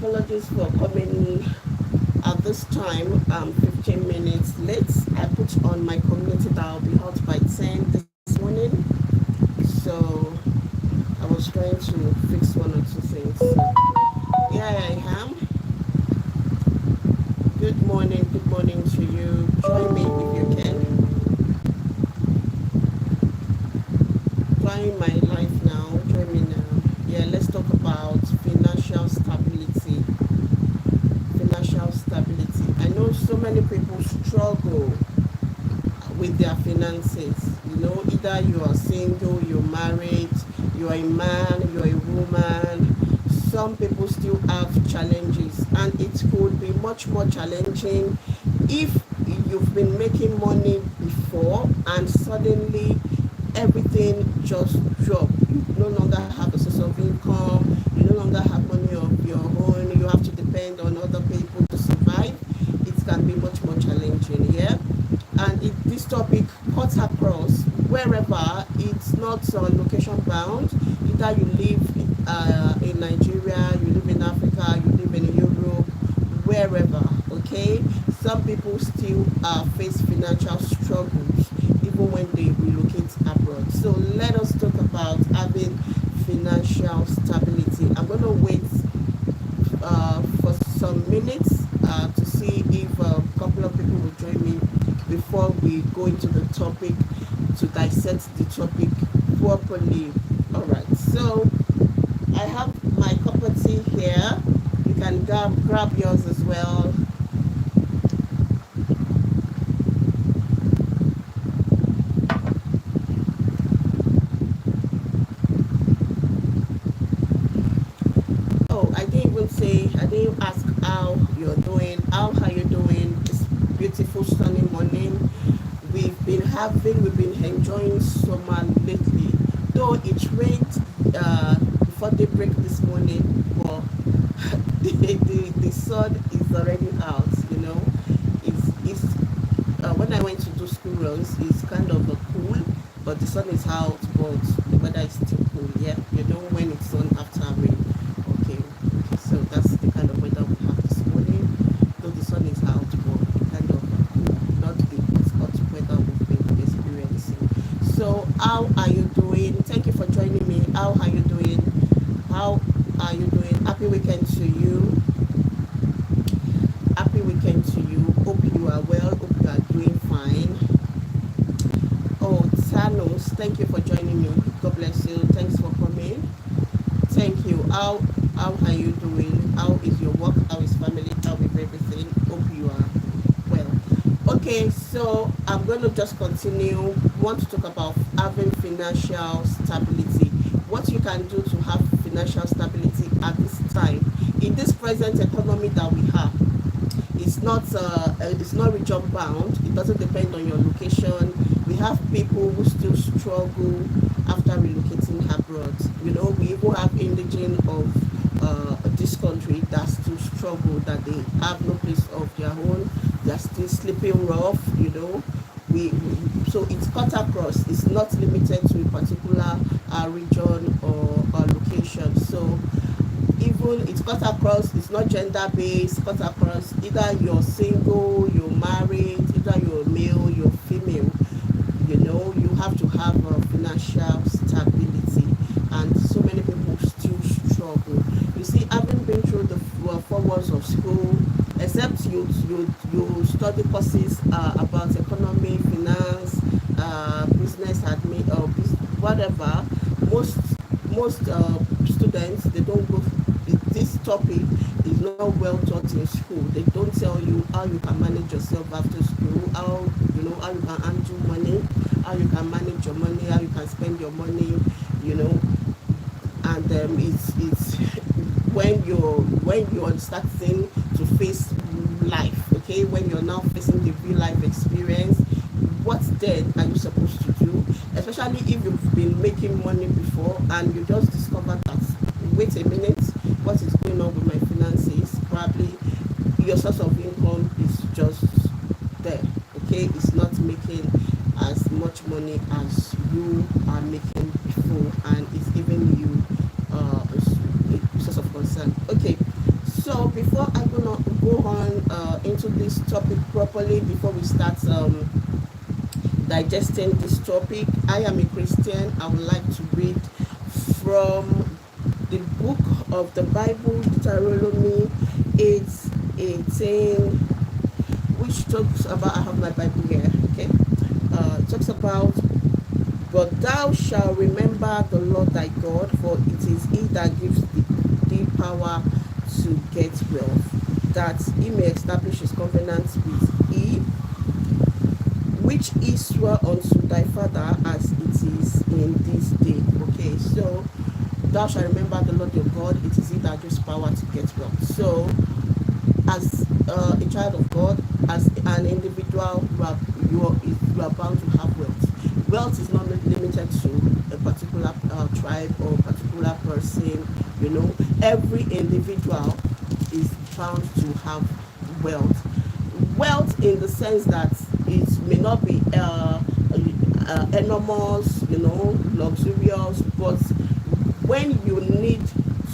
apologies for coming at this time. 15 minutes late. I put on my community that I'll be out by 10 this morning. So I was trying to fix one or two things. So here I am. Good morning to you. Join me if you can. Join my life now. Join me now. Yeah, let's talk about financial stability. Financial stability. I know so many people struggle with their finances. You know, either you are single, you're married, you're a man, you're a woman. Some people still have challenges, and it could be much more challenging if you've been making money before and suddenly everything just dropped. You no longer have a source of income, you no longer have money of your own, you have to depend on other people to survive. It can be much more challenging, yeah? And this topic cuts across wherever. It's not location bound. Either you live in Nigeria, you live in Africa, you live in Europe, wherever, okay? Some people still face financial struggles even when they relocate abroad. So let us talk about having financial stability. I'm going to wait for some minutes to see if a couple of people will join me before we go into the topic, to dissect the topic properly. All right, so I have my cup of tea here. You can grab yours as well. Oh, I didn't ask how you're doing. How are you doing this beautiful sunny morning? We've been enjoying summer lately. Though it rained before daybreak this morning, but the sun is already out, you know. It's when I went to do school runs, it's kind of a cool, but the sun is out, but the weather is still cool. Yeah, you know when it's sun after rain. Okay, so that's the kind of weather we have this morning. Though the sun is out, but kind of cool, not the hot weather we've been experiencing. So how are you doing? Thank you for joining me. How are you doing? How are you doing? Happy weekend to you. Happy weekend to you. Hope you are well. Hope you are doing fine. Oh, Thanos, thank you for joining me. God bless you. Thanks for coming. Thank you. How are you doing? How is your work? How is family? How is everything? Hope you are well. Okay, so I'm going to just continue. We want to talk about having financial stability. What you can do to have financial stability at this time in this present economy that we have. It's not region bound. It doesn't depend on your location. We have people who still struggle after relocating abroad. You know, we even have indigenous of this country that still struggle, that they have no place of their own. They are still sleeping rough. You know, so it's cut across. It's not limited to a particular region or location. So even it's cut across, it's not gender based, cut across, either you're single, you're married, either you're male, you're female. You know, you have to have financial stability, and so many people still struggle. You see, having been through the 4 walls of school, except you study courses about economy, finance, business admin, or whatever, most students, they don't go. This topic is not well taught in school. They don't tell you how you can manage yourself after school, how you can handle money, how you can manage your money, how you can spend your money, you know. And it's when you're starting to face life, okay, when you're now facing the real life experience, what then are you supposed to do? Especially if you've been making money before and you just discover that, wait a minute, what is going on with my finances? Probably your source of income is just there, okay? It's not making as much money as you are making before, and it's giving you a source of concern. Okay, So before I go on into this topic properly, before we start digesting this topic, I am a Christian. I would like to read from the book of the Bible, Deuteronomy 8:18, which talks about, I have my Bible here, okay? It talks about, but thou shalt remember the Lord thy God, for it is he that gives thee power to get wealth, that he may establish his covenant with thee, which he swore unto thy father, as it is in this day. Okay, so thou shalt remember the Lord your God, it is he that gives power to get wealth. So as a child of God, as an individual, you are bound to have wealth. Wealth is not limited to a particular tribe or particular person. You know, every individual is bound to have wealth. Wealth in the sense that it may not be enormous, you know, luxurious, but when you need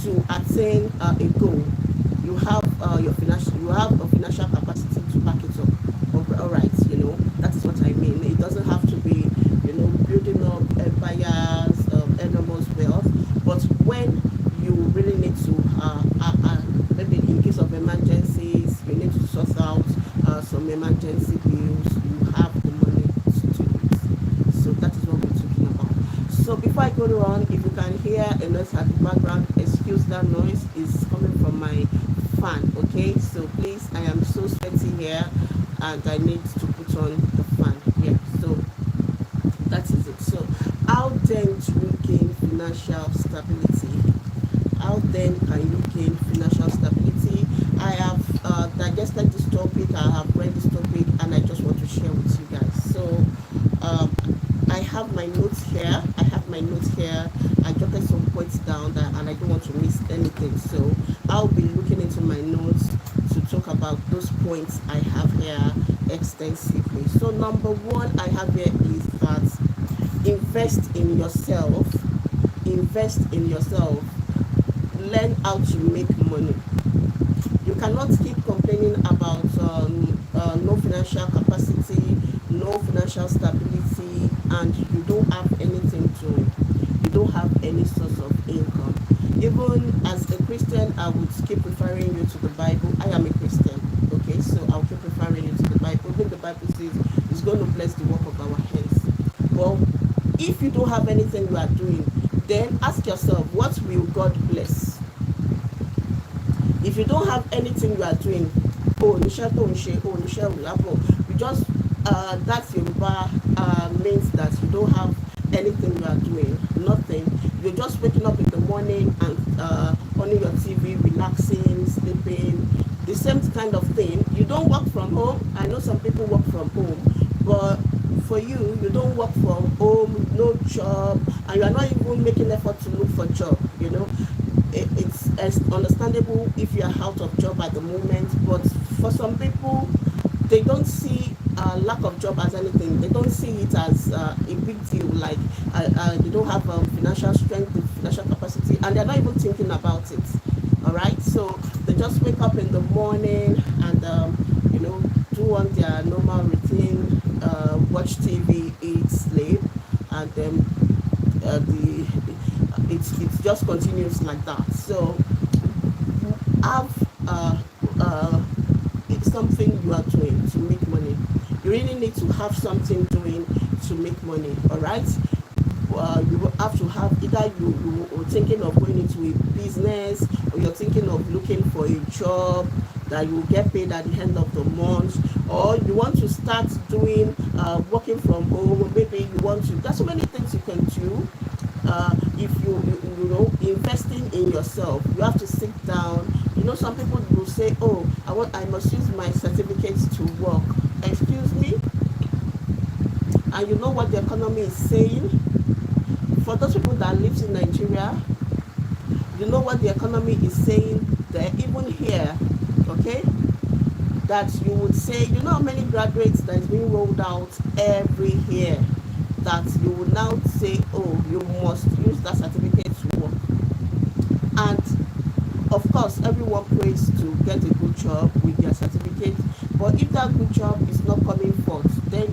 to attain a goal, you have you have a financial capacity to back it up. All right, you know, that is what I mean. It doesn't have to be, you know, building up empires, enormous wealth, but when you really need to, maybe in case of emergencies, you need to sort out some emergency bills, you have the money to do it. So that is what we're talking about. So before I go on, if you can hear a noise at the background, excuse that noise, is coming from my fan. Okay, so please, I am so sweaty here and I need to put on the fan. Yeah, so that is it. So how then do you gain financial stability? How then can you gain financial stability? I have digested this topic, I have read this topic, and I just want to share with you guys. So I have my notes here. I jotted some points down and I don't want to miss anything. So I'll be looking into my notes to talk about those points I have here extensively. So number one I have here is that invest in yourself. Invest in yourself. Learn how to make money. You cannot keep complaining about no financial capacity, no financial stability, and you don't have anything to, you don't have any source of income. Even as a Christian, I would keep referring you to the Bible. I am a Christian, okay, so I'll keep referring you to the Bible. Even the Bible says it's going to bless the work of our hands. Well, if you don't have anything you are doing, then ask yourself, what will God bless? If you don't have anything you are doing, you just that's Yoruba means that you don't have anything you are doing, nothing. You're just waking up in the morning and on your TV, relaxing, sleeping, the same kind of thing. You don't work from home. I know some people work from home, but for you, you don't work from home, no job, and you are not even making effort to look for job, you know. It's understandable if you are out of job at the moment, but for some people, they don't see lack of job as anything. They don't see it as a big deal, like they don't have financial strength, financial capacity, and they're not even thinking about it. All right, so they just wake up in the morning and you know, do on their normal routine, watch TV, eat, sleep, and then it just continues like that. So have something you are doing to make money. You really need to have something doing to make money. All right, you have to have, either you are thinking of going into a business, or you're thinking of looking for a job that you will get paid at the end of the month, or you want to start doing working from home. Maybe you want to, there's so many things you can do. If you know, investing in yourself, you have to sit down. You know, some people will say, oh, I must use my certificates to work. Excuse me? And you know what the economy is saying? For those people that live in Nigeria, you know what the economy is saying there, even here, okay? That you would say, you know how many graduates that is being rolled out every year, that you would now say, oh, you must use that certificate to work. And Of course, everyone prays to get a good job with their certificate, but if that good job is not coming forth, then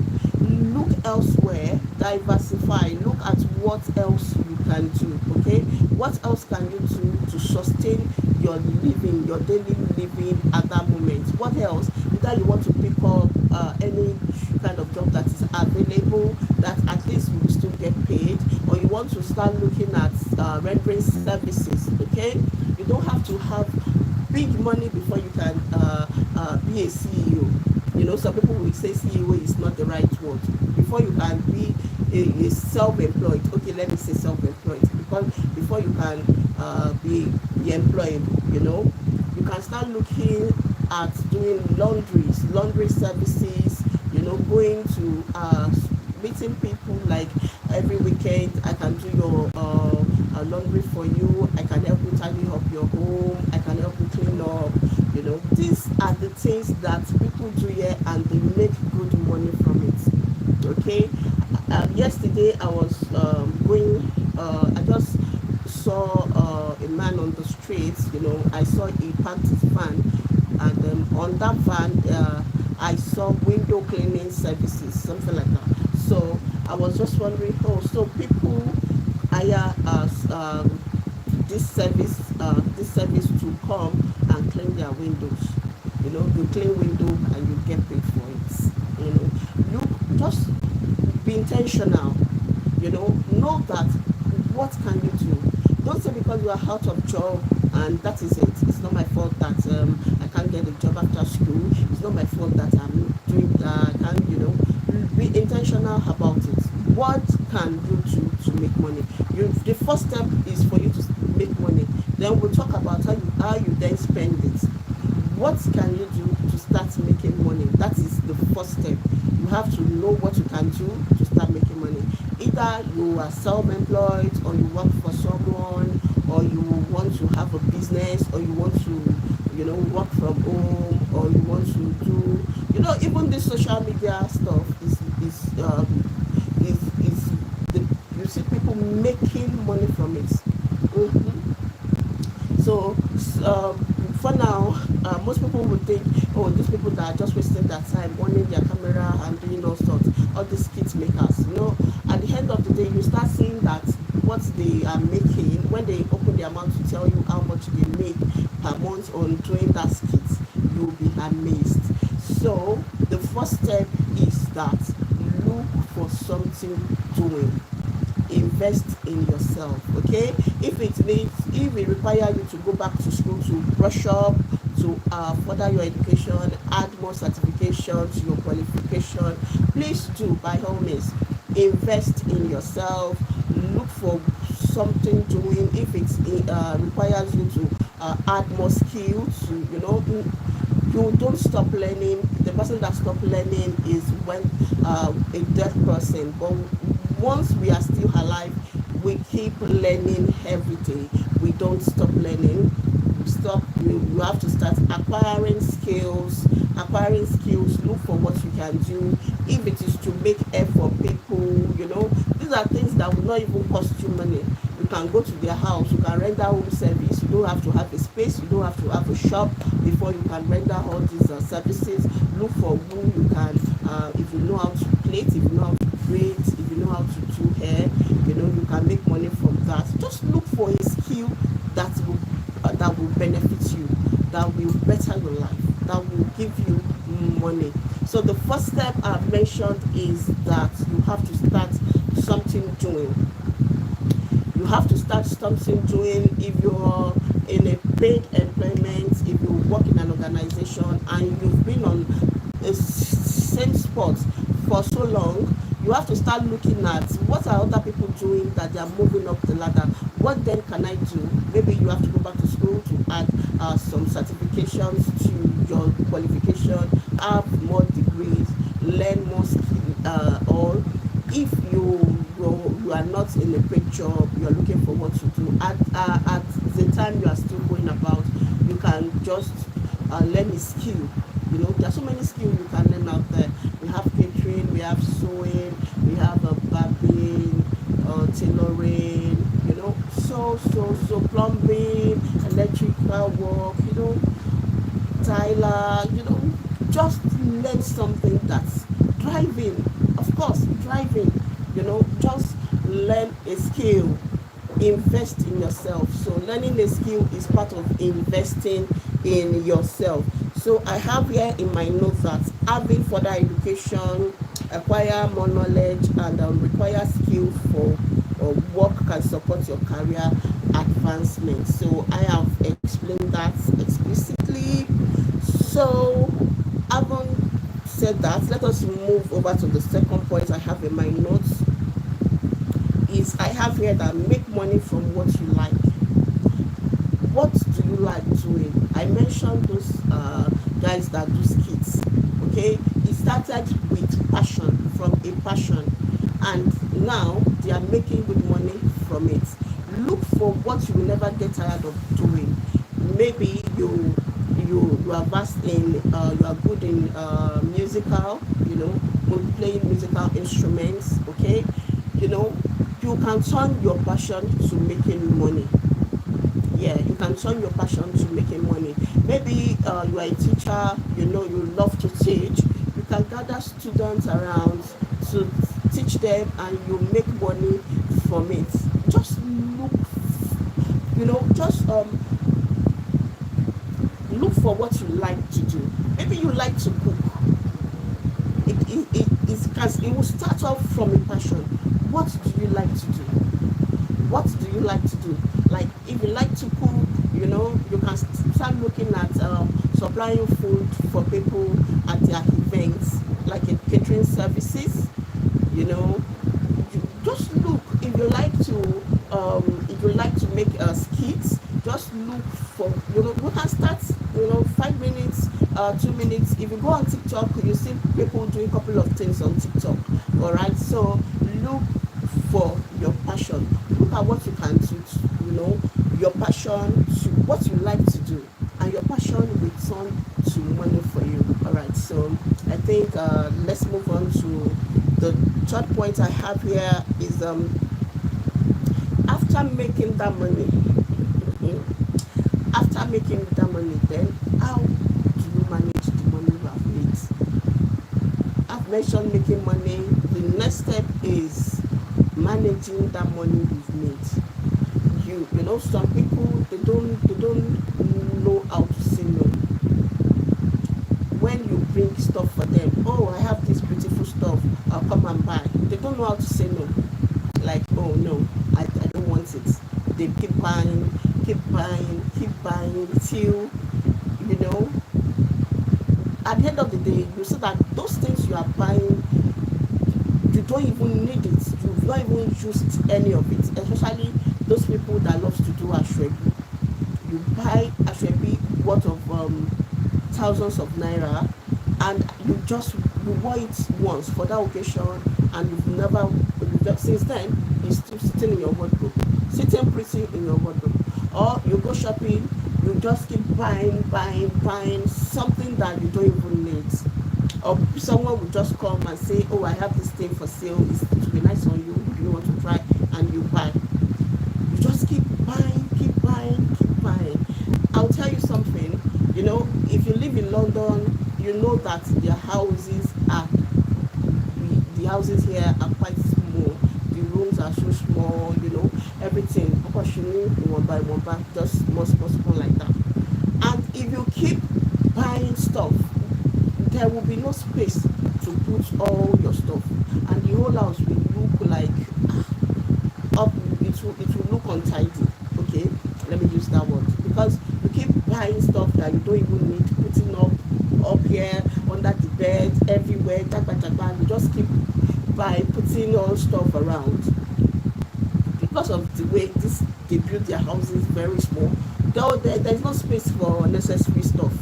look elsewhere, diversify, look at what else you can do. Okay, what else can you do to sustain your living, your daily living at that moment? What else? Either you want to pick up any kind of job that is available that at least you will still get paid, or you want to start looking at rendering services. Okay, you don't have to have big money before you can be a CEO. You know, some people will say CEO is not the right word. Before you can be a self-employed, okay, let me say self-employed, because before you can be employed, you know, you can start looking at doing laundry services, you know, going to meeting people like every weekend. I can do your laundry for you. I can help you tidy up your home. I can help you clean up. You know, these are the things that people do here, and they make good money from it. Okay. Yesterday I was going. I just saw a man on the streets. You know, I saw he parked his van, and on that van, I saw window cleaning services, something like that. So I was just wondering, oh, so people hire us this service to come and clean their windows. You know, you clean window and you get paid for it. You know, look, just be intentional. You know that what can you do? Don't say because you are out of job and that is it. It's not my fault that I can't get a job after school. It's not my fault that I'm doing that. And you know, be intentional about it. What can you do to make money? The first step is for you to make money. Then we'll talk about how you then spend it. What can you do to start making money? That is the first step. You have to know what you can do to start making money. Either you are self-employed, or you work for someone, or you want to have a business, or you want to, you know, work from home, or you want to do, you know, even this social media stuff is the, you see people making money from it. So for now, most people would think, oh, these people that are just wasting their time owning their camera and doing all sorts, all these skit makers. You know, at the end of the day, you start seeing that what they are making when they open their mouth to tell you how much they make per month on doing that skit, you'll be amazed. So the first step is that look for something doing. Invest in yourself. Okay, if it requires you to go back to school to brush up, to further your education, add more certification to your qualification, please do, by all means. Invest in yourself. Look for something doing. If it requires you to add more skills, you know, you don't stop learning. The person that stops learning is when a dead person. But once we are still alive, we keep learning every day. We don't stop learning. You have to start acquiring skills. Look for what you can do. If it is to make air for people, you know, these are things that will not even cost you money. You can go to their house, you can render home service. You don't have to have a space, you don't have to have a shop before you can render all these services. Look for who you can, if you know how to plait, if you know how to braid, if you know how to do hair, you know, you can make money from that. Just look for a skill that will benefit you, that will better your life, that will give you money. So the first step I've mentioned is that you have to start something doing. You have to start something doing. If you're in a paid employment, if you work in an organization and you've been on the same spot for so long, you have to start looking at what are other people doing that they are moving up the ladder. What then can I do? Maybe you have to go back to school to add some certifications to your qualification, have more degrees, learn more skill, or if you are not in a paid job, you are looking for what to do at the time you are still going about, you can just learn a skill. You know, there are so many skills you can learn out there. We have catering, we have sewing, we have barbing, tailoring, you know, so plumbing, electrical work, Tyler, just learn something that's driving. Of course, driving, just learn a skill, invest in yourself. So learning a skill is part of investing in yourself. So I have here in my notes that having further education, acquire more knowledge, and require skill for work can support your career advancement. So I have explained that explicitly. So having said that, let us move over to the second point I have in my notes. Is I have here that make money from what you like. What do you like doing? I mentioned those guys that do skits. Okay, it started with passion, from a passion, and now they are making good money from it. Look for what you will never get tired of doing. Maybe you are vast in you are good in musical, playing musical instruments. Okay, you can turn your passion to making money. Yeah, you can turn your passion to making money. Maybe you are a teacher, you love to teach. You can gather students around to teach them, and you make money from it. Just look, just look for what you like to do. Maybe you like to cook. It will start off from a passion. What do you like to do? What do you like to do? Like, if you like to cook, you can start looking at supplying food for people at their events, like in catering services. You just look. If you like to make skits, just look for, you can start, 5 minutes, 2 minutes. If you go on TikTok, you see people doing a couple of things on TikTok. All right, so look for your passion. Look at what you can do, your passion to what you like to do, and your passion will turn to money for you. All right, so I think let's move on to the third point I have here. Is after making that money, then how do you manage the money you have made? I've mentioned making money. The next step is managing that money you've made. Some people, they don't know how to say no. When you bring stuff for them, oh, I have this beautiful stuff, I'll come and buy. They don't know how to say no. Like, oh no, I don't want it. They keep buying till, at the end of the day, you see that those things you are buying, you don't even need it. You've not even used any of it. Especially those people that love to do ashwebi. You buy ashwebi worth of thousands of naira, and you wore it once for that occasion, and since then it's still sitting in your wardrobe, sitting pretty in your wardrobe. Or you go shopping, you just keep buying something that you don't even need. Or someone will just come and say, oh, I have this thing for sale, it will be nice on you, you want to try, and you buy. You just keep buying. I'll tell you something, if you live in London, you know that the houses here are quite small. The rooms are so small, everything proportionally one by one, just small like that. And if you keep buying stuff, there will be no space to put all your stuff, and the whole house will look like up. It will look untidy. Okay, let me use that word, because you keep buying stuff that you don't even need, putting up here under the bed, everywhere. You just keep putting all stuff around. Because of the way they build their houses very small, though there's no space for unnecessary stuff.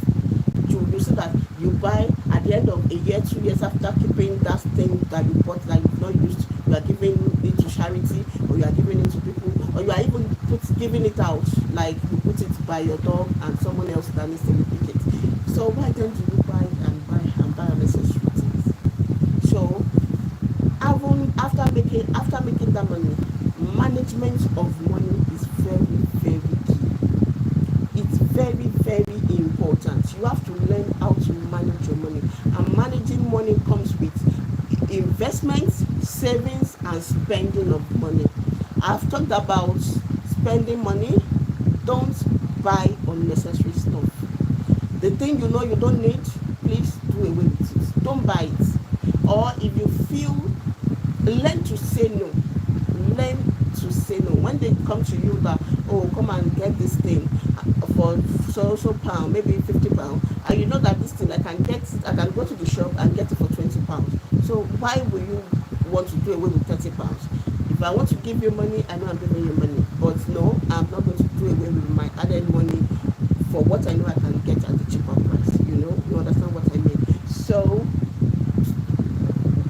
You see that you buy at the end of a year, 2 years after keeping that thing that you bought that you've not used, you are giving it to charity, or you are giving it to people, or you are even giving it out, like you put it by your dog and someone else that needs to pick it. So why don't you buy unnecessary things? So after making that money, management of money is investments, savings, and spending of money. I've talked about spending money. Don't buy unnecessary stuff. The thing you know you don't need, please do away with it. Don't buy it. Or if you feel, learn to say no. Learn to say no. When they come to you that, oh, come and get this thing for so pound, maybe £50, and you know that this thing I can go to the shop and get it for £20. So why will you want to do away with £30? If I want to give you money, I know I'm giving you money. But no, I'm not going to do away with my added money for what I know I can get at the cheaper price. You understand what I mean? So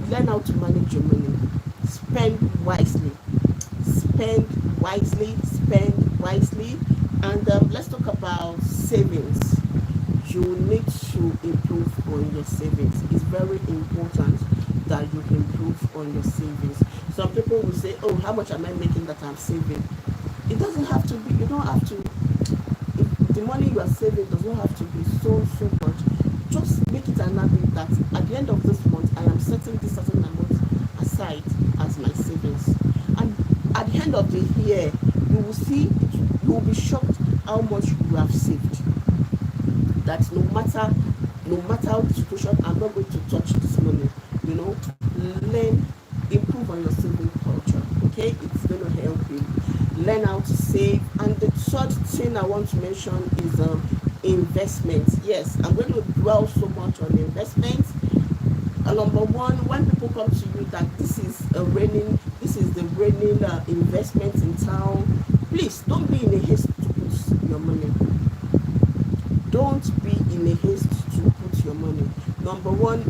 learn how to manage your money. Spend wisely. Spend wisely. Spend wisely. And let's talk about savings. You need to improve on your savings. It's very important that you improve on your savings. Some people will say, oh, how much am I making that I'm saving? It doesn't have to be, you don't have to, the money you are saving does not have to be so much. Just make it an habit that at the end of this month, I am setting this certain amount aside as my savings. And at the end of the year, you will see, you will be shocked how much you have saved. That no matter the situation, I'm not going to touch this money. Learn, improve on your saving culture. Okay, it's going to help you learn how to save. And the third thing I want to mention is investments. Yes, I'm going to dwell so much on investments. Number one, when people come to you that this is the reigning investment in town, please don't be in a haste to put your money. Don't be in a haste to put your money. Number one,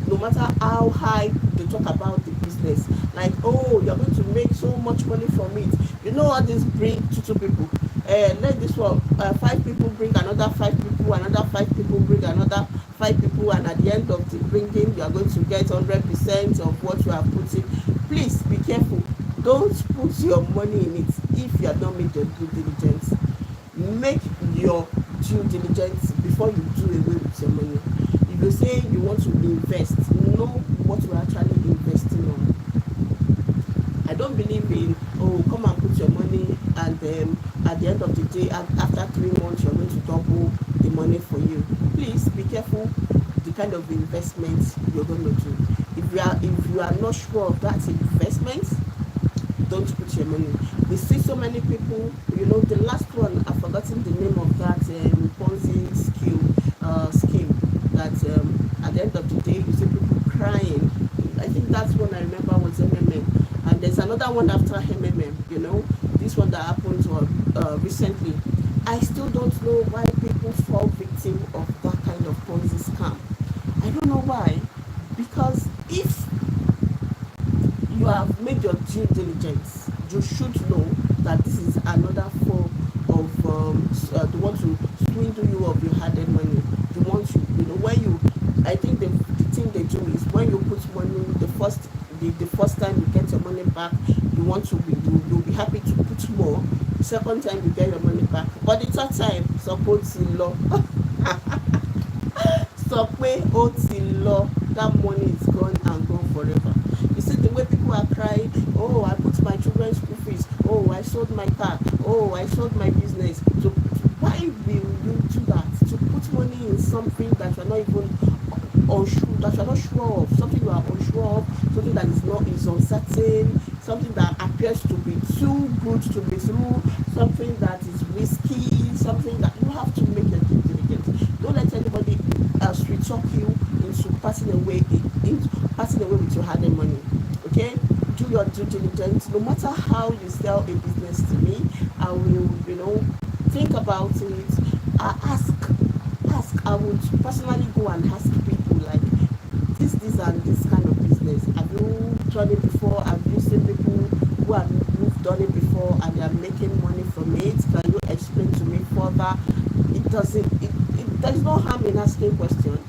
no matter how high they talk about the business, like, oh, you're going to make so much money from it. You know what this bring to people? Let this one, 5 people bring another 5 people, another 5 people bring another 5 people, and at the end of the bringing, you are going to get 100% of what you have put in. Please be careful. Don't put your money in it if you have not made your due diligence. Make your due diligence before you do away with your money. If you say you want to invest, know what you're actually investing on. I don't believe in, oh, come and put your money, and then at the end of the day, after 3 months, you're going to double the money for you. Please be careful the kind of investments you're going to do. If you are not sure of that investment, don't put your money. We see so many people, the last one, I've forgotten the name of that Ponzi scheme, that at the end of the day, you see people crying. I think that's one I remember was MMM. And there's another one after MMM, this one that happened recently. I still don't know why people fall victim of that kind of Ponzi scam. I don't know why. Because if you have made your due diligence, you should know that this is another form of they want to swindle you of your hard-earned money. They want to, I think the thing they do is when you put money the first time you get your money back, you'll be happy to put more. The second time you get your money back, but the third time, suppose in law, that money is gone and gone forever. You see the way people are crying, oh, I put my children's school fees, oh, I sold my car, oh, I sold my business. So why will you do that? To put money in something that you're not even unsure, that you're not sure of, something you are unsure of, something that is uncertain, something that appears to be too good to be true, something that is risky, something that you have to make your due diligence. Don't let anybody else talk you into passing away with your hard-earned money. Okay, do your due diligence. No matter how you sell a business to me, I will, think about it. Ask. I would personally go and ask people like this and this kind of business. Have you done it before? Have you seen people who've done it before and they are making money from it? Can you explain to me further? There's no harm in asking questions.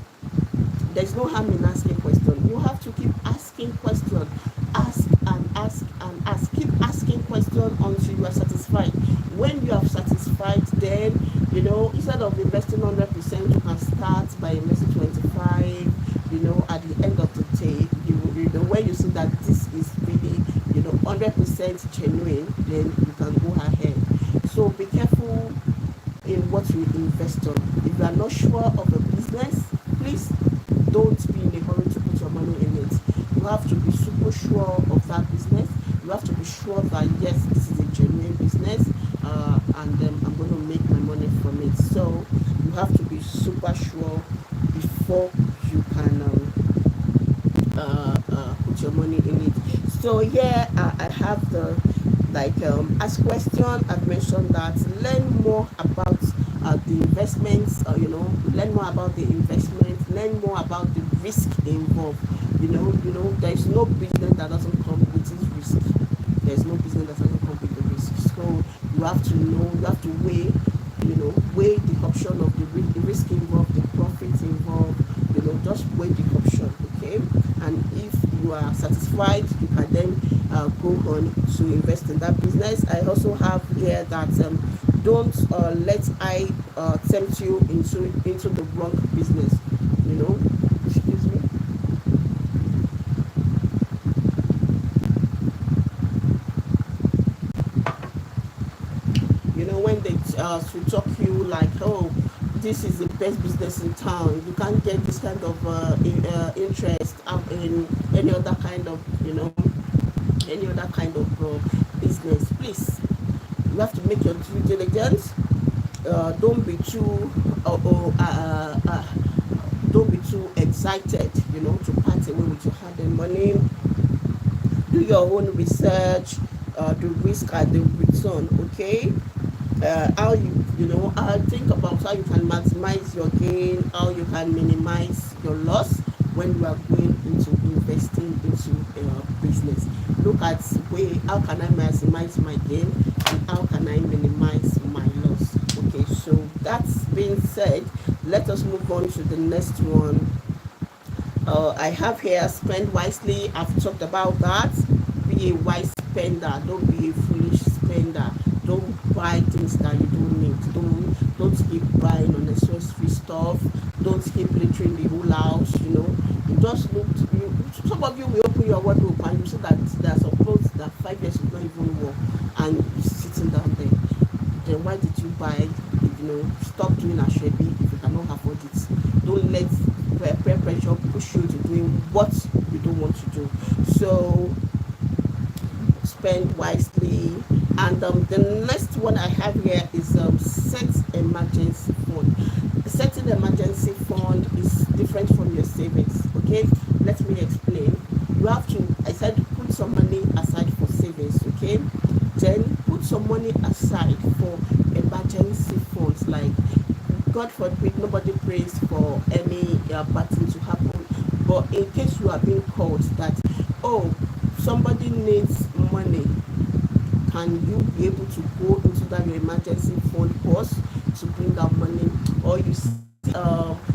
There's no harm in asking questions. You have to keep asking questions. Ask and ask and ask. Keep asking questions until you are satisfied. When you are satisfied, then, instead of investing 100%, you can start by investing 25%. At the end of the day, you 100% genuine, then you can go ahead. So be careful in what you invest on. If you are not sure of a business, please don't be in a hurry to put your money in it. You have to be super sure of that business. You have to be sure that yes, this is a genuine business, and I'm going to make my money from it. So you have to be super sure before you can put your money in it. So here I have the ask question. I've mentioned that learn more about the investments. Learn more about the investment. Learn more about the risk involved. There's no business that doesn't come with its risk. There's no business that doesn't come with the risk. So you have to know. You have to weigh. Weigh the option of the risk involved, the profits involved. Just weigh the option, okay? And if you are satisfied, you can then go on to invest in that business. I also have here that don't let I tempt you into the wrong business. Excuse me. When they should talk you like, oh, this is the best business in town, you can't get this kind of interest in any other kind of business. Please, you have to make your due diligence. Don't be too don't be too excited to part away with your hard-earned money. Do your own research, the risk and the return, okay? How think about how you can maximize your gain, how you can minimize your loss when you are going into investing into a business. Look at how can I maximize my gain and how can I minimize my loss. Okay, so that's being said, let us move on to the next one. I have here spend wisely. I've talked about that. Be a wise spender. Don't be a foolish spender. Don't buy things that you don't need. Don't keep buying unnecessary stuff. Don't keep littering the whole house. You just look. Some of you will open your wardrobe and you see that there are some clothes that 5 years you don't even wear, and you're sitting down there. Then why did you buy? Stop doing a shabby if you cannot afford it. Don't let peer pressure push you to doing what you don't want to do. So spend wisely. And the next one I have here is set emergency fund. Setting emergency fund is different from your savings. Okay, let me explain. You have to, I said, put some money aside for savings. Okay, then put some money aside for emergency funds. Like, God forbid, nobody prays for any bad thing to happen, but in case you are being called that, oh, somebody needs money, can you be able to go into that your emergency fund course to bring out money? Or you see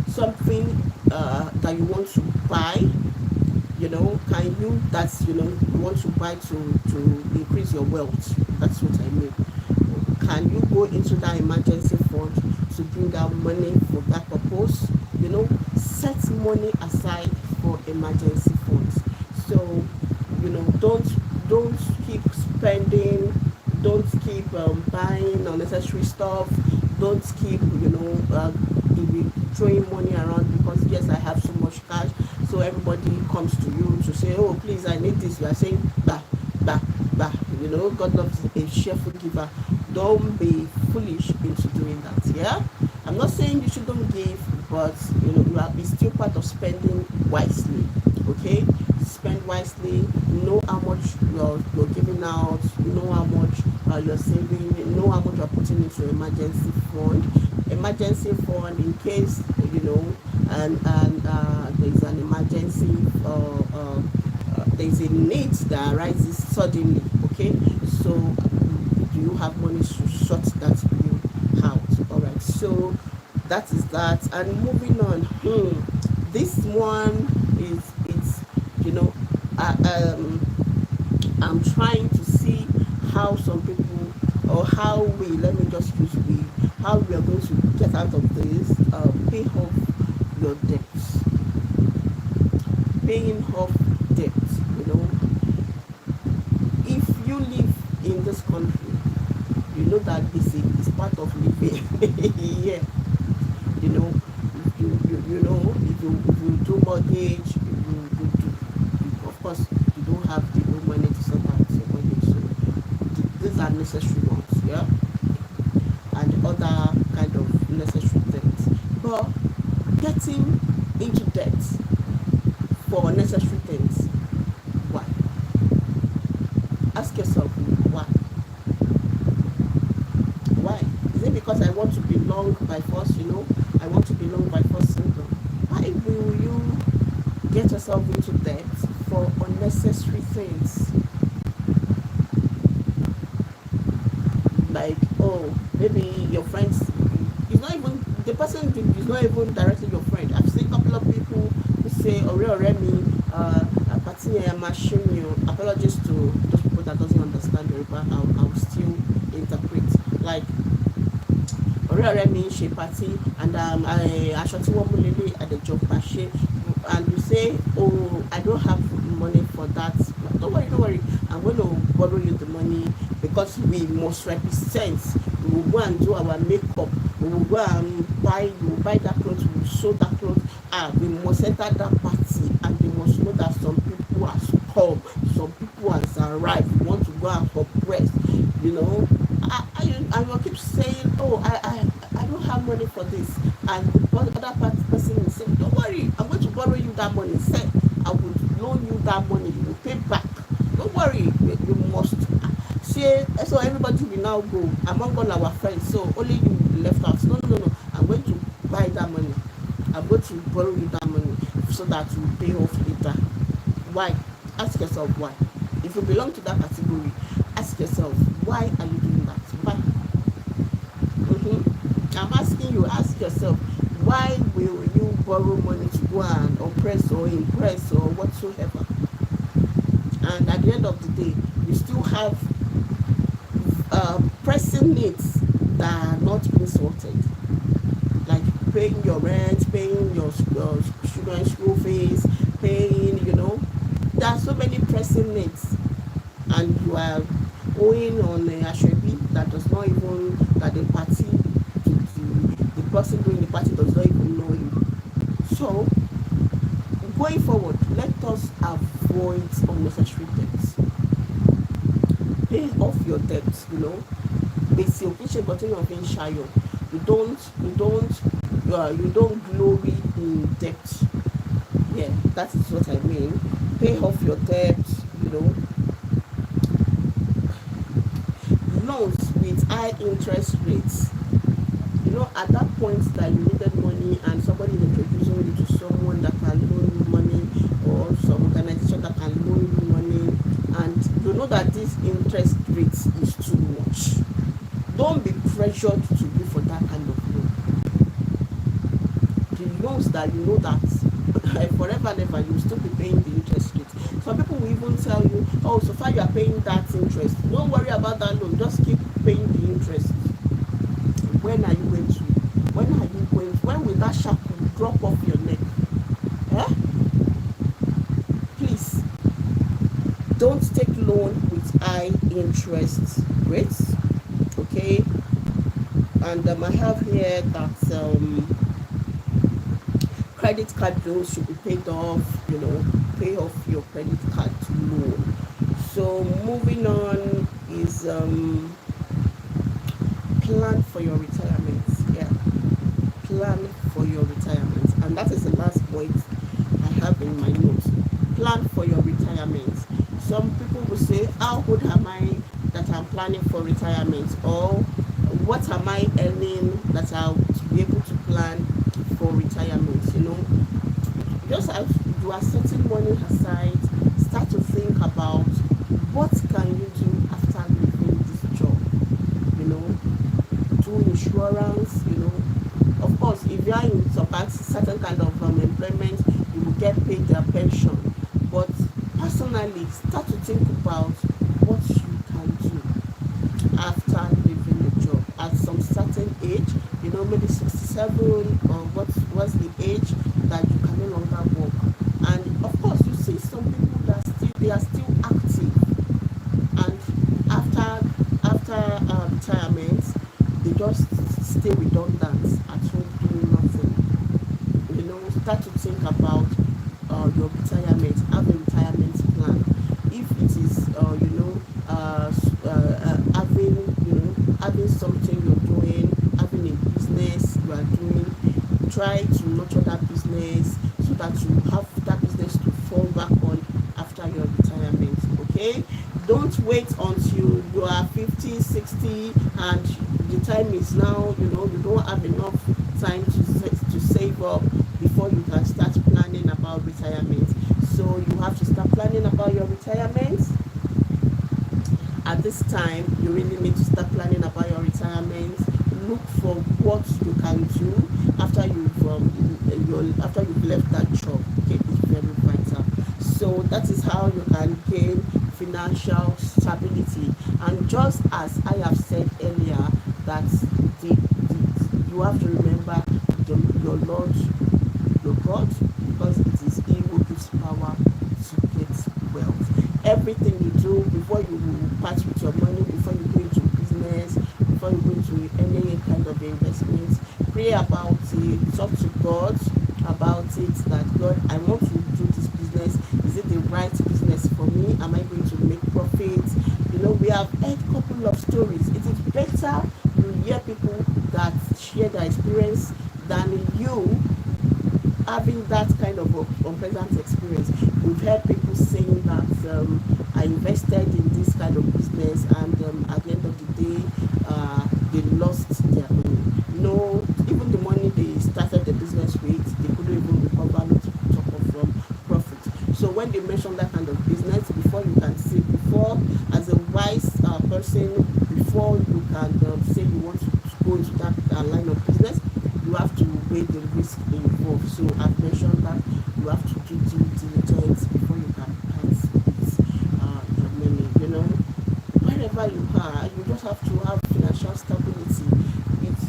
something that you want to buy, can you, you want to buy to increase your wealth. That's what I mean. Can you go into that emergency fund to bring out money for that purpose? Set money aside for emergency funds. So, don't keep spending, don't keep buying unnecessary stuff, don't keep throwing money around because yes, I have so much cash, so everybody comes to you to say, oh please, I need this. You are saying bah bah bah. God loves a cheerful giver. Don't be foolish into doing that. Yeah, I'm not saying you shouldn't give, but it's still part of spending wisely. Okay, spend wisely. Know how much you're giving out. Know how much you're saving. Know how much you're putting into emergency fund. Emergency fund in case and there's an emergency. There's a need that arises suddenly. Okay, so do you have money to sort that bill out? All right, so that is that. And moving on, this one is I'm trying to see how some people, or how let me just use how we are going to get out of this. Pay off your debts. Paying off debt. If you you live in this country, you know that this is part of living. Yeah, you know, you know, if you do mortgage, you do, of course, you don't have the whole money to sort out your mortgage. So these are necessary ones, yeah, and other kind of necessary things. But getting into debt for unnecessary things, why? Ask yourself why. Why? Is it because I want to belong by force? You know, I want to belong by force syndrome. Why will you get yourself into debt for unnecessary things? Like, oh, maybe your friends, it's not even, the person is not even directly your friend. I've seen a couple of people who say, Ore me, apologies to those people that doesn't understand Yoruba. I'll still interpret. Like, ọ̀rẹ́ mi ṣe party and aṣọ tí wọ́n mú lélẹ̀ àdẹ̀jọ́ pàṣẹ, and you say, oh, I don't have money for that. Don't worry, I'm going to borrow you the money because we must represent. We will go and do our makeup, we will go and buy that clothes, we will sew that clothes. We must enter that party and they must know that some people has come, some people has arrived, we want to go and compress, you know. I will keep saying, oh, I don't have money for this, and the other person will say, don't worry, I'm going to borrow you that money. Say, I will loan you that money, you will pay back. Don't worry, you must. See, so everybody will now go among all our friends. So only you will be left out. No. I'm going to buy that money. I'm going to borrow you that money so that you will pay off later. Why? Ask yourself why. If you belong to that category, ask yourself, why are you doing that? Why? I'm asking you, ask yourself, why will you borrow money to go and oppress or impress or whatsoever? And at the end of the day, you still have pressing needs that are not being sorted, like paying your rent, paying your sugar and school fees, paying, you know, there are so many pressing needs, and you are owing on a ashrebi that does not even, that the party, the person doing the party does not even know you. So going forward, let us avoid unnecessary debts. Pay off your debts, you know. Basic òkè button of in shayo. You don't glory in debt. Yeah, that is what I mean. Pay off your debts, you know. Loans with high interest rates. You know, at that point that you needed money and somebody is introducing you to someone that can loan you money, or some organization that can loan you money, and you know that this interest rate is too much. Don't be pressured to go for that kind of loan. The loans that you know that forever and ever you will still be paying the interest rate. Some people will even tell you, oh, so far you are paying that interest, don't worry about that loan, just keep paying the interest. When are you going to? When will that shackle drop off your neck? Eh? Please, don't take loan with high interest rates. Okay? And I have here that credit card loans should be paid off, you know, pay off your credit card loan. So moving on is plan for your retirement. Yeah, plan for your retirement, and that is the last point I have in my notes. Plan for your retirement. Some people will say, how old am I that I'm planning for retirement, or what am I earning that I'll be able to plan for retirement? You know, just as you are setting money aside, start to think about what can you do after leaving this job. You know, do insurance. You know, of course, if you are in some certain kind of employment, you will get paid their pension. But personally, start to think about what you can do after leaving the job at some certain age. You know, maybe 67, or what's the age that you can no longer work. And of course, you see some people that they are still active, and think about your retirement. Have a retirement plan. If it is, having something you're doing, having a business you are doing, try to nurture that business so that you have that business to fall back on after your retirement. Okay, don't wait until you are 50, 60, and the time is now, you don't have enough time to save up before you can start planning about retirement. So you have to start planning about your retirement at this time. You really need to start planning about your retirement. Look for what you can do after you've left that job. Okay, it's very vital. So that is how you can gain financial stability. And just as I have said earlier, that you have to remember your Lord, your God, because it is He who gives power to get wealth. Everything you do, before you part with your money, before you go into business, before you go into any kind of investment, pray about it, talk to God about it, that God, I want to do this business. Is it the right business for me? Am I going to make profit? We have heard a couple of stories. It is better you hear people that share their experience than you having that kind of unpleasant experience. We've heard people saying that I invested in this kind of business, and at the end of the day, they lost their money. Even the money they started the business with, they couldn't even recover, not to talk of from profit. So when they mention that kind of business, before as a wise person, before you can say you want to go into that line of business, you have to weigh the risk involved. So I've mentioned that you have to do due diligence before you can pass with your money. Wherever you are, you just have to have financial stability. It's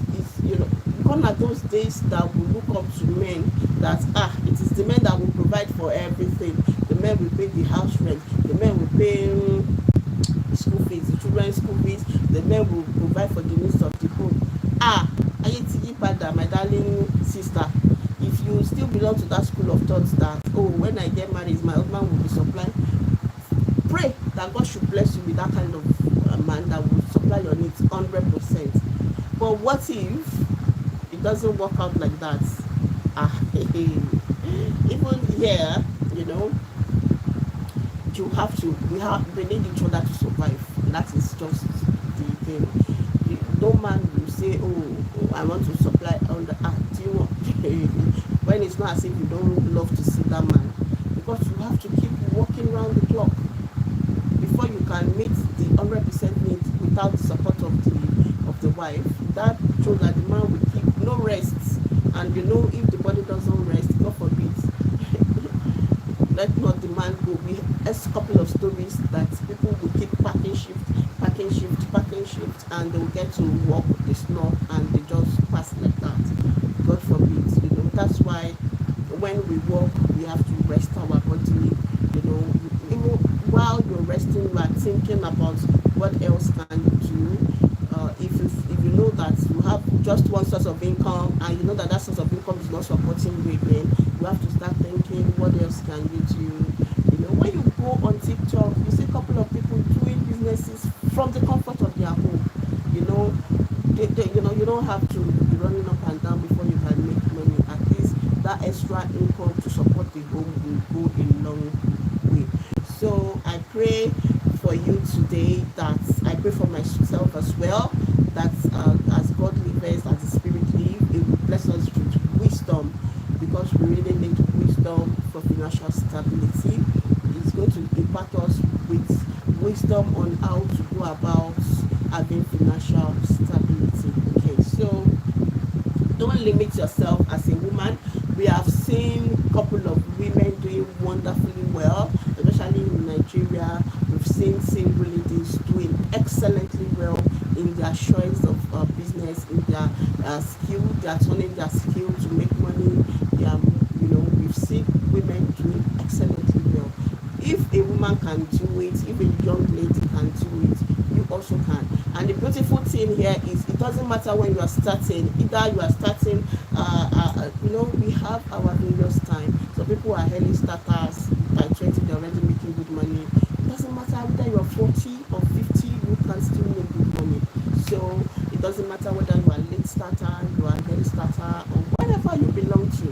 gone are those days that will look up to men, that it is the men that will provide for everything. The men will pay the house rent, the men will pay school fees, the children's school fees, the men will provide for the needs of the home. Ayé ti yí padà, my darling sister. If you still belong to that school of thoughts that, when I get married, my husband will be supplying, pray that God should bless you with that kind of man that will supply your needs 100%. But what if it doesn't work out like that? Even here, we need each other to survive. And that is just the thing. No man will say, I want to supply on the do you want when it's not as if you don't love to see that man, because you have to keep walking around the clock before you can meet the 100% need without the support of the wife. That shows that the man will keep no rest. And if the body doesn't rest, God forbid, let not the man go. We have a couple of stories that people will keep packing shift, and they will get to work, they snore, and they just pass like that. God forbid, that's why when we work, we have to rest our body. Even while you're resting, you are thinking about what else can you do. If you know that you have just one source of income, and you know that source of income is not supporting you again, you have to start thinking, what else can you do? When you go on TikTok, you see a couple of people doing businesses from the comfort of their home. You don't have to be running up and down before you can make money. At least that extra income to support the home will go a long way. So I pray for you today, that I pray for myself as well, that as God lives, as the Spirit lives, it will bless us with wisdom, because we really need wisdom for financial stability. It's going to impact us with wisdom on how to go about having financial stability. Okay, so don't limit yourself as a woman. We have seen a couple of women doing wonderfully well, especially in Nigeria. We've seen single ladies doing excellently well in their choice of business, in their skill. They are turning their skill to make money. We've seen women doing excellently well. If a woman can do it, if a young lady can do it, you also can. And the beautiful thing here is, it doesn't matter when you are starting. Either you are starting, we have our various time. people are early starters. By 20, they're already making good money. It doesn't matter whether you're 40 or 50, you can still make good money. So it doesn't matter whether you are late starter, you are early starter, or whatever you belong to.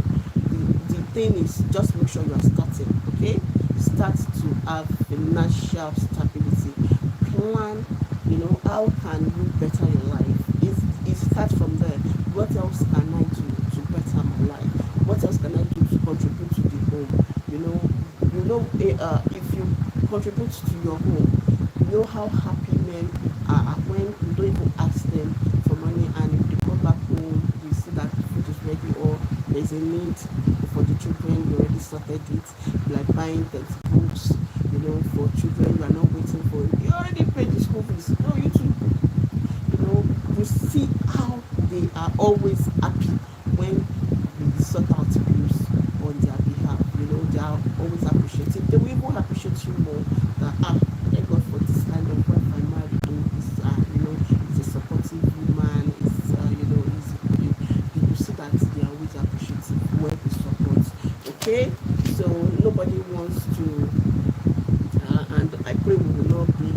The thing is, just make sure you are starting, okay? Start to have financial stability. Plan, how can you better your life? It starts from there. What else can I do to better my life? What else can I do to contribute to the home? If you contribute to your home, you know how happy men are when you don't even ask them for money, and if they come back home, you see that the food is ready, or there's a need for the children, you already sorted it, like buying textbooks, for children. You are not waiting for it. You already paid the school fees. No, you too. You see how they are always happy when we sort out bills on their behalf. They are always appreciative. They will even appreciate you more. That thank God for this kind of wife I married. It's a supportive woman. You see that they are always appreciative when we support. Okay, so nobody wants to, and I pray we will not be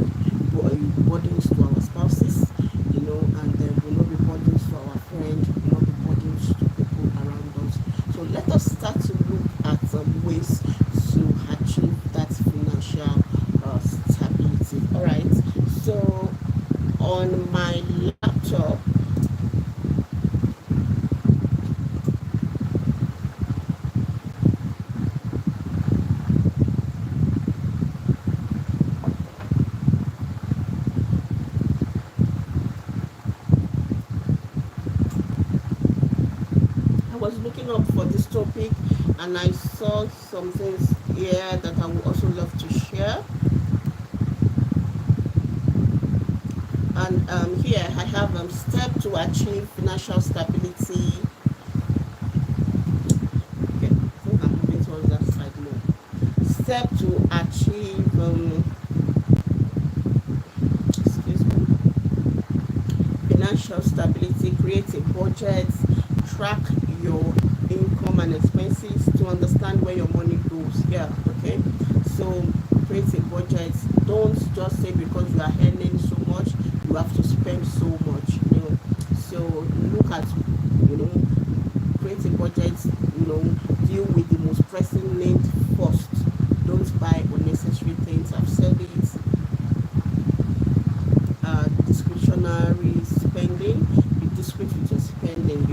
burdens to our spouses, and will not be burdens to our friends, will not be burdens to people around us. So let us start to look at some ways to achieve that financial stability. All right. So on my laptop, I was looking up for this topic, and I saw some things here that I would also love to share. And here I have step to achieve financial stability. Okay, I think I'm moving towards that side more. Step to achieve excuse me, financial stability. Create a budget, track your income and expenses to understand where your money goes. Yeah, okay. So create a budget. Don't just say because you are earning so much, you have to spend so much. So look at, create a budget. Deal with the most pressing need first. Don't buy unnecessary things. I've said it. Discretionary spending. Be discreet with your spending.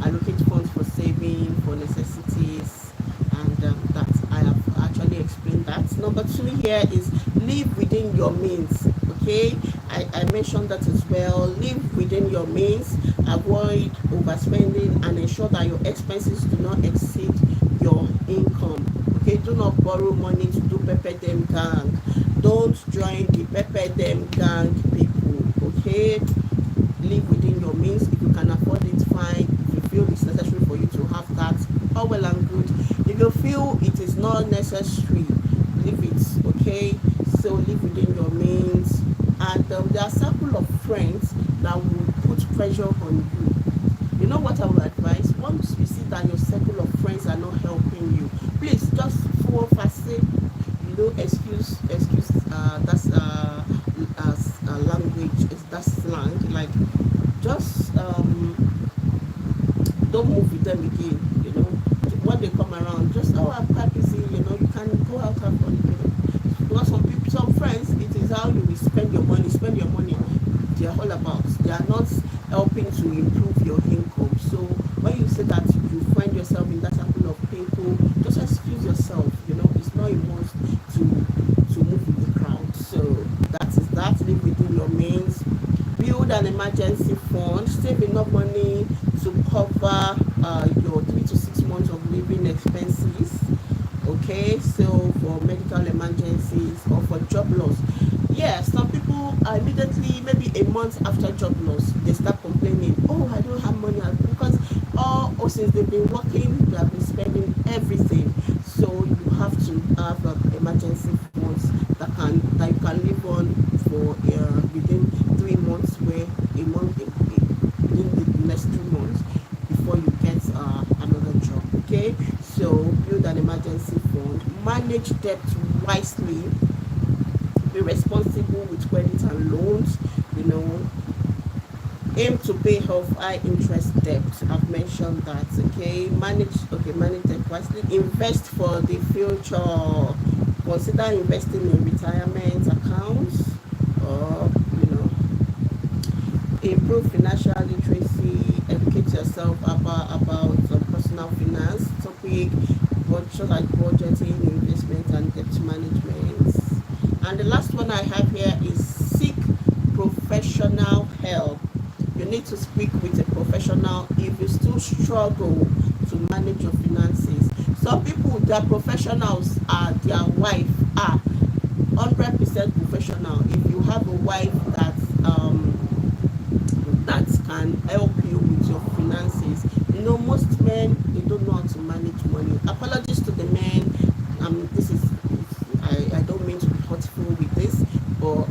Allocate funds for saving, for necessities, and that I have actually explained that. Number 2 here is live within your means. Okay, I mentioned that as well. Live within your means. Avoid overspending and ensure that your expenses do not exceed your income. Okay, do not borrow money to do pepper dem gang. Don't join the pepper dem gang people. Okay, live within your means. If you can afford it, fine. If you feel it's necessary for you to have that, all well and good. If you feel it is not necessary, leave it. Okay, so live within your means. And there are a circle of friends that will put pressure on you. You know what I would advise? Once you see that your circle of friends are not helping you, please just fall fast, excuse that's language, it's that slang, like just don't move with them again. When they come around, just I'm quite busy. You can go out and because some friends, it is how you will spend your money. They are all about. They are not helping to improve your income. So when you say that you find yourself in that circle of people, just excuse yourself. It's not a must to move with the crowd. So that is that. Live within your means. Build an emergency fund. Save enough money to cover your 3 to 6 months of living expenses. Okay, so for medical emergencies or for job loss. Yeah, some people immediately, maybe a month after job loss, they start complaining, oh, I don't have money, because since they've been working, they have been spending everything. So you have to have emergency funds that you can live on for within 3 months, where a month within the next 2 months before you get another job. Okay, so build an emergency fund, manage debt wisely, be responsible with credit and loans, you know, aim to pay off high interest debt. I've mentioned that. Manage debt wisely, invest for the future, consider investing in retirement accounts, or improve financial literacy, educate yourself about personal finance topic, such like budgeting, investment, and debt management. And the last one I have here is seek professional help. You need to speak with a professional if you still struggle to manage your finances. Some people, their professionals are their wife, are 100% professional. If you have a wife that can help you with your finances, most men, they don't know how to manage money. Apologies to the men. This is I don't mean to be hurtful with this, but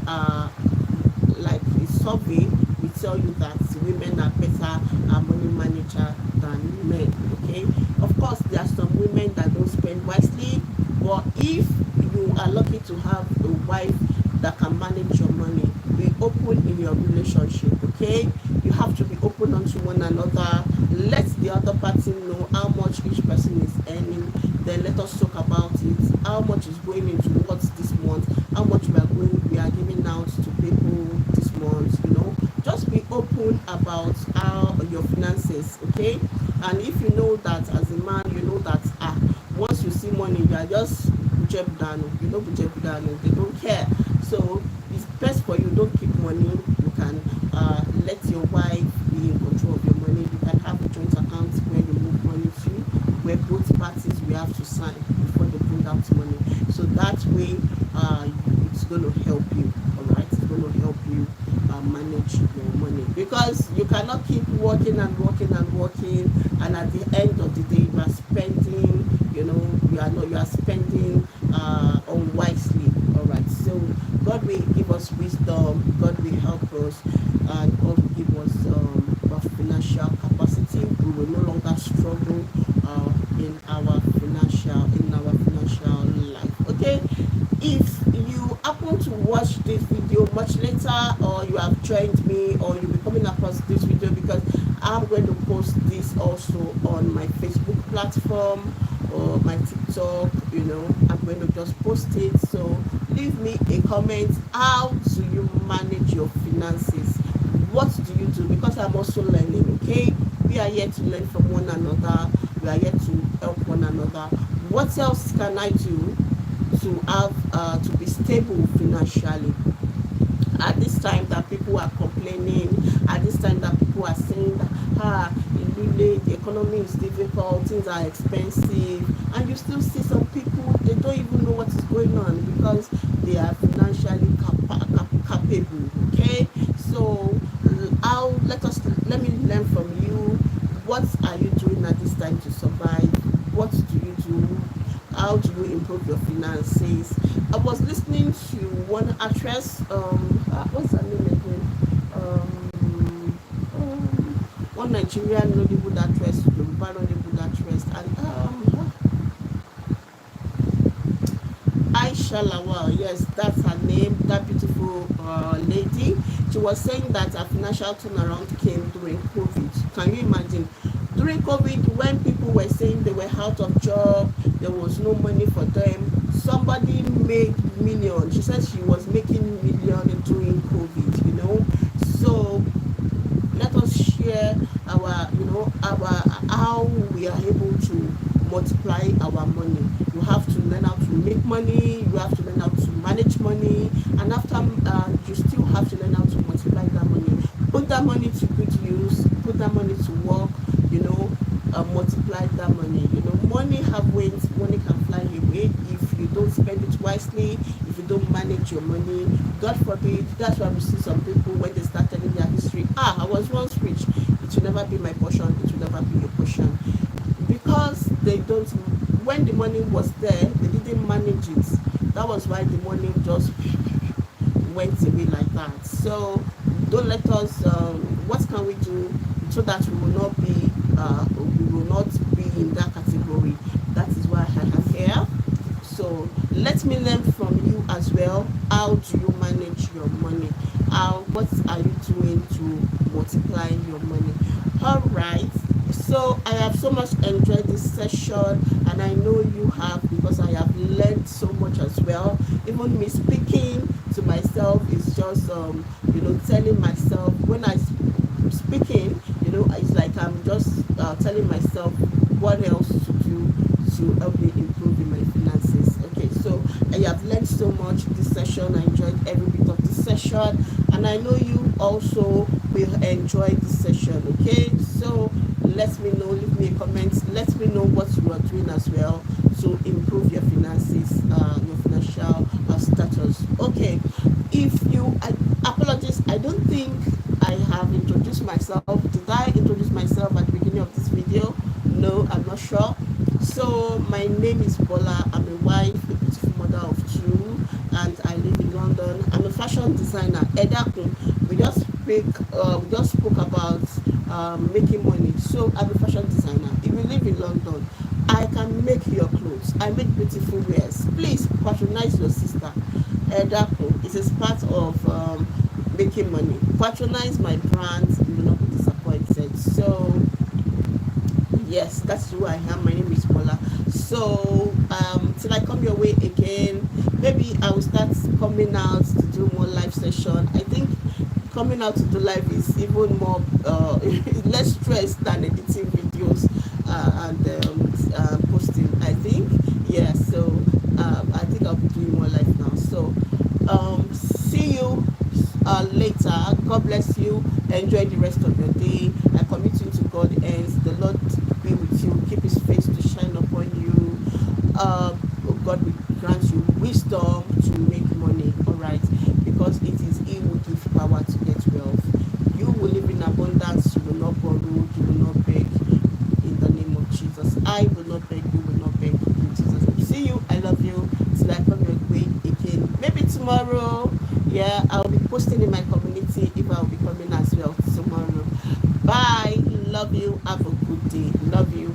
like a survey will tell you that women are better money manager than men. Okay, of course there are some women that don't spend wisely, but if you are lucky to have a wife that can manage your money, be open in your relationship. Okay, you have to be open unto one another. Let the other party know how much each person is earning. Then let us talk about it. How much is going into what this month? How much we are giving out to people this month? Just be open about your finances. Okay, and if you know that as a man, you know that once you see money, you are just bujebudano. They don't care. So it's best for you. Don't keep money. You can let your wife be in control of your money. You can have a joint account where you move money to, where both parties will have to sign before they bring out money. So that way, it's going to help you. All right, it's going to help you manage your money, because you cannot keep working and working and working, and at the end of the day, you are spending. You are spending unwisely. All right, so God will give us wisdom. God will help us, and God will give us financial capacity. We will no longer struggle in our financial life. Okay, if you happen to watch this video much later, or you have joined me, or you'll be coming across this video, because I'm going to post this also on my Facebook platform or my TikTok. I'm going to just post it. So leave me a comment. How do you manage your finances? What do you do? Because I'm also learning. Okay, we are here to learn from one another. We are here to help one another. What else can I do to have to be stable financially? At this time that people are complaining, at this time that people are saying that the economy is difficult, things are expensive, and you still see some people, they don't even know what is going on because they are financially capable. Okay, so let me learn from you. What are you doing at this time to survive? What do you do? How do you improve your finances? I was listening to one actress, what's her name again? One Nigerian Nollywood actress, Yoruba Nollywood actress, and Aisha Lawal, yes, that's her name, that beautiful lady. She was saying that a financial turnaround came during COVID. Can you imagine? During COVID, when people were saying they were out of job, there was no money for them, somebody made millions. She said she was making millions during COVID, So let us share our how we are able to multiply our money. You have to learn how to make money, you have to learn how to manage money, and after you still have to learn how to multiply that money. Put that money to good use, put that money to work, multiply that money. Money have wings, money can fly away if you don't spend it wisely, if you don't manage your money. God forbid. That's why we see some people when they start telling their history, I was once rich. It will never be my portion, it will never be your portion. Because they don't, when the money was there, they didn't manage it. That was why the money just went away like that. So don't let us, what can we do so that we will not be in that category? That is why I am here. Let me learn from you as well. How do you manage your money? What are you doing to multiply your money? All right. So I have so much enjoyed this session, and I know you have, because I have learned so much as well. Even me speaking to myself is just telling myself, when I speaking, it's like I'm just telling myself what else to do to help me improve in my finances. Okay, so I have learned so much this session. I enjoyed every bit of this session, and I know you also will enjoy this session. Okay, so let me know, leave me a comment, let me know what you are doing as well to improve your finances, your financial status. Okay, if you apologies, I don't think I have introduced myself. Did I introduce myself at the beginning of this video? No, I'm not sure. So my name is Bola. I'm a wife, a beautiful mother of two, and I live in London. I'm a fashion designer. Edakun, we just spoke about making money. So I'm a fashion designer. If you live in London, I can make your clothes. I make beautiful wares. Please patronize your sister. Edakun is a part of making money. Patronize my brand. You will not be disappointed. So yes, that's who I am. My name is Bola. So till I come your way again, maybe I will start coming out to do more live session. I think coming out to do live is even more less stress than editing videos and posting, I think. Yeah, so I think I'll be doing more live now. So see you later. God bless you. Enjoy the rest of your day. I commit you to God, and the Lord be with you. Keep his face to shine upon you. God will grant you wisdom to make money. All right, because it is he who gives power to get wealth. You will live in abundance. You will not borrow. You will not beg. In the name of Jesus, I will not beg. You will not beg. In Jesus' name. See you. I love you. Till I come your way again. Maybe tomorrow. Yeah, I'll be posting in my community if I'll be coming as well tomorrow. Bye. Love you. Have a good day. Love you.